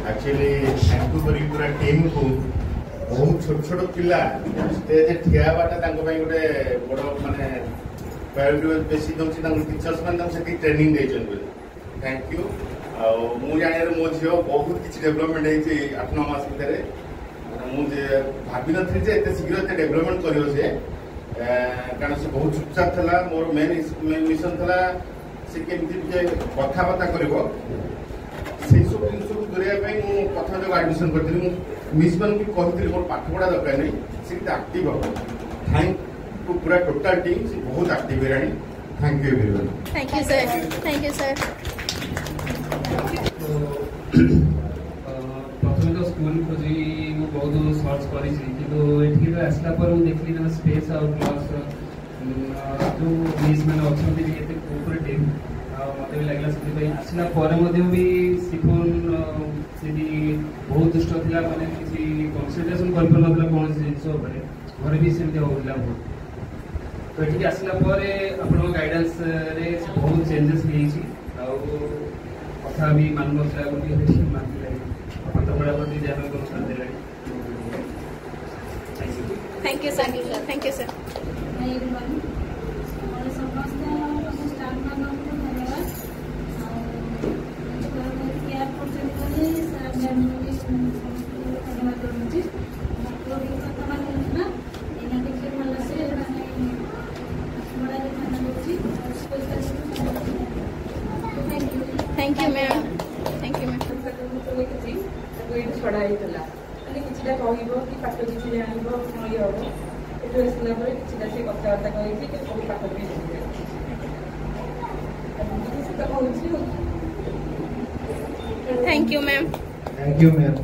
actually thank you करी पूरा team को बहुत छोट छोट पिला स्टेज ठिया बाटा गोटे बड़ माने प्रायोरिटी बेसी दौर टीचर्स मैंने ट्रेनिंग थैंक यू मु जाने मो झी बहुत किसी डेवलपमेंट होती 8-9 मास भितर मुझे भावी नी एत शीघ्र एत डेवलपमेंट कर कारण से बहुत चुपचाप था मोर मेन मिशन था से केमती कथबार्ता कर सब जिन को दूर प्रथम जो एडमिशन करी मिस मान भी कहती मोर पाठ पढ़ा दरकार नहीं से आक्टिव हम थैंक यू पूरा टोटाल टीम से बहुत आक्टिव है thank you everyone thank you sir thank you sir प्रथम तो स्कूल खोजी मु बहुत सर्च करी कि आसला पर देखली ना स्पेस और प्लस जो मिस मैंने अच्छा कोऑपरेटिव मत भी लगला से आसला पर भी सिफोन से बहुत दुष्ट था मैंने किसी कनसेंट्रेशन कर पार कौन जिनस घर भी सेमती होगा बहुत तो ये आसला आप गाइडेंस रे बहुत चेंजेस कथा भी मान मानते पाठपढ़ा प्रति ध्यान देला thank you sir thank you sir thank you ma'am thank you ma'am छड़ा होता किसी कि पाठ किसी जान ये हम ये आसला किसी से कथबार्ता कर पाठ भी thank you ma'am thank you ma'am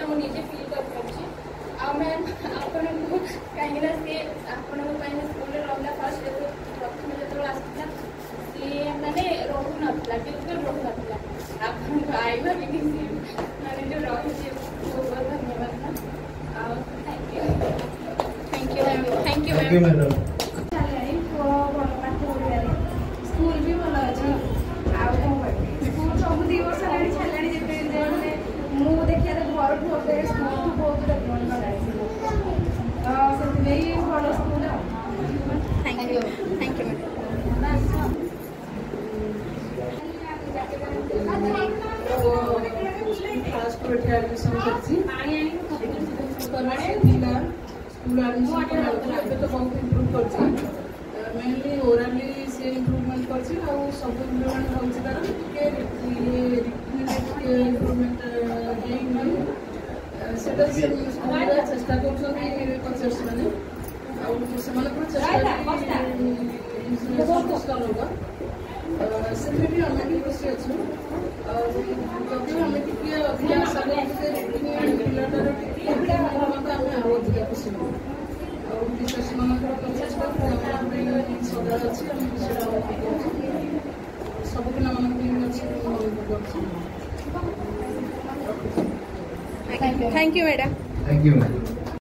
मुझे फील कर मैम आपको कहीं स्कूल रहा फर्स्ट प्रथम जो आसला सी मैंने रोक नाला बिल्कुल रोक नाला आप आईवा भी मैंने जो रही बहुत बहुत धन्यवाद ma'am thank you ma'am school भी भल अच्छे स्कूल सब 2 वर्ष छाड़ी जिते मुझे देखिए घर स्कूल बहुत डेवलपमेंट भल school thank you fast admission school admission तो बहुत इम्प्रूव कर मेनली ओराली से इम्प्रूवमेंट कर सब इम्प्रूवमेंट इम्प्रूवमेंट चेष्टा कर खुशी अच्छे जदि आम टे अधिक आशा पिलाटार अधिक खुशी टीचर्स मान प्रचेषा सदा अच्छी सब पिला thank you madam thank you madam